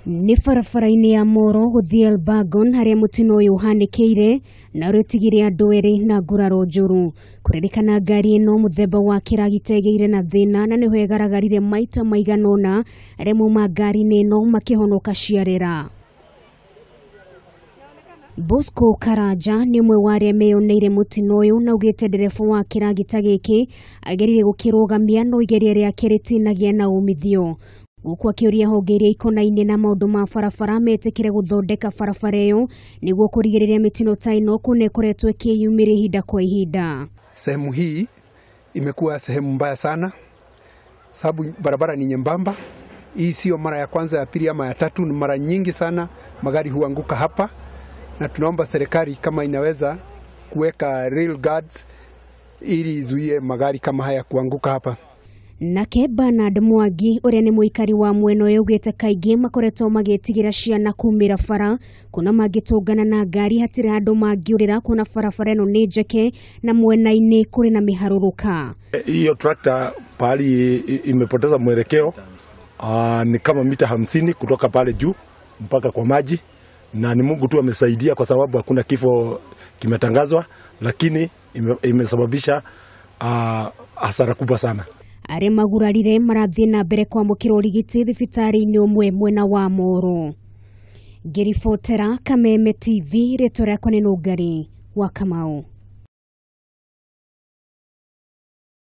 Ni barabara-inĩ ya Moro gũthiĩ Elbagon harĩa mũtino ũyũ ũhanĩkĩire na ũrĩtigire andũ erĩ na nguraro njũru. Kũrerĩkana ngari ĩno mũthemba wa kĩragita ĩgĩire na thĩna na nĩho ĩgaragarire maita maigana ũna, arĩa mauma ngari-inĩ ĩno makĩhonoka ciarĩra. Bosco Karanja nĩ ũmwe wa arĩa meyoneire mũtino ũyũ na ugĩte ndereba wa kĩragita gĩkĩ agerire gũkĩrũgamia no igeria rĩake rĩtinagĩa na umithio. Gũkũ akĩũria honge iria ikonainie na maũndũ ma barabara metĩkĩre gũthondeka barabara ĩyo nĩguo kũrigĩrĩria mĩtino ta ĩno kuna ĩkoretwo ĩkĩyumĩra ihinda kwa ihinda. Sehemu hii imekuwa sehemu mbaya sana sababu barabara ni nyembamba. Hii sio mara ya kwanza, ya pili ama ya tatu, ni mara nyingi sana magari huanguka hapa, na tunaomba serikali kama inaweza kuweka rail guards ili izuie magari kama haya kuanguka hapa. Nake Bernard Mwangi ũrĩa nĩ mũikari wa mwena ũyũ ugĩte kaingĩ makoretwo magĩtigĩra ciana kumĩra bara kuna mangĩtũngana na ngari hatirĩ handũ mangĩũrĩra kuna barabara ĩno nĩ njeke na mwena-inĩ kũrĩ na mĩharũrũka. Hiyo tractor pali imepoteza mwelekeo ni kama mita 50 kutoka pale juu mpaka kwa maji, na ni Mungu tu amesaidia kwa sababu hakuna kifo kimetangazwa, lakini imesababisha hasara kubwa sana. Arĩa magurarire marathiĩ na mbere kwamũkĩra ũrigiti thibitarĩ-inĩ ũmwe mwena wa Moro. Ngĩribotera Kameme TV, rĩtwa rĩakwa nĩ Nũngari wa Kamau.